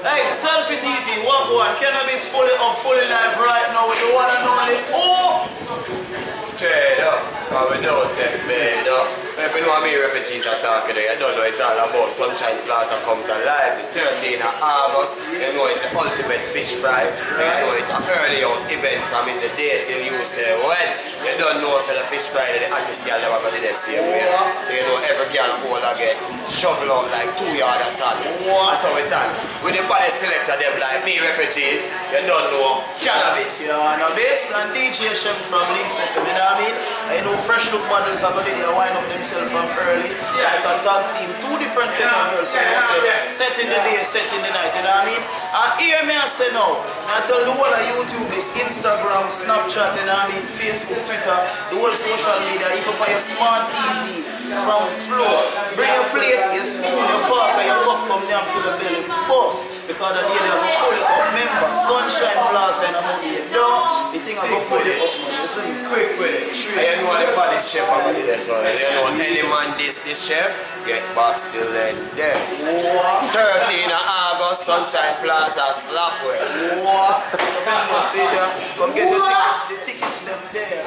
Hey, Selfie TV, what go on? Kanabis fully up, fully live right now with the one and only Straight up, cause we don't take bed up. If you know me Refujeez are talking there, you don't know it's all about Sunshine Plaza comes alive the 13th of August. You know it's the ultimate fish fry. You know it's an early out event from in the day till you say when. You don't know so the fish fry the hottest girl never got in the same way. So you know every girl all again shovel out like 2 yards of sand. That's how it done. With the body selector them like me Refujeez, you don't know Kanabis. Kanabis and DJ Shem from Lisa, you know what I mean? I know fresh look models are going to wind up themselves from early. Like a tag team, 2 different set of girls. So set in the day, set in the night, you know what I mean? And here me I say now, I tell the whole of YouTube, this Instagram, Snapchat, you know what I mean? Facebook, Twitter, the whole social media, even by your smart TV, from floor. Bring your plate, your spoon, your fork, and your cup come down to the belly bus. Because the day they have a fully up member, Sunshine Plaza in a movie. The thing I go fully up, man. You see me? Quick with it. And you know the baddest chef over there, so you know any man this chef, get back still then there. 13th of August, Sunshine Plaza, Slapway. So come get your tickets, the tickets them there.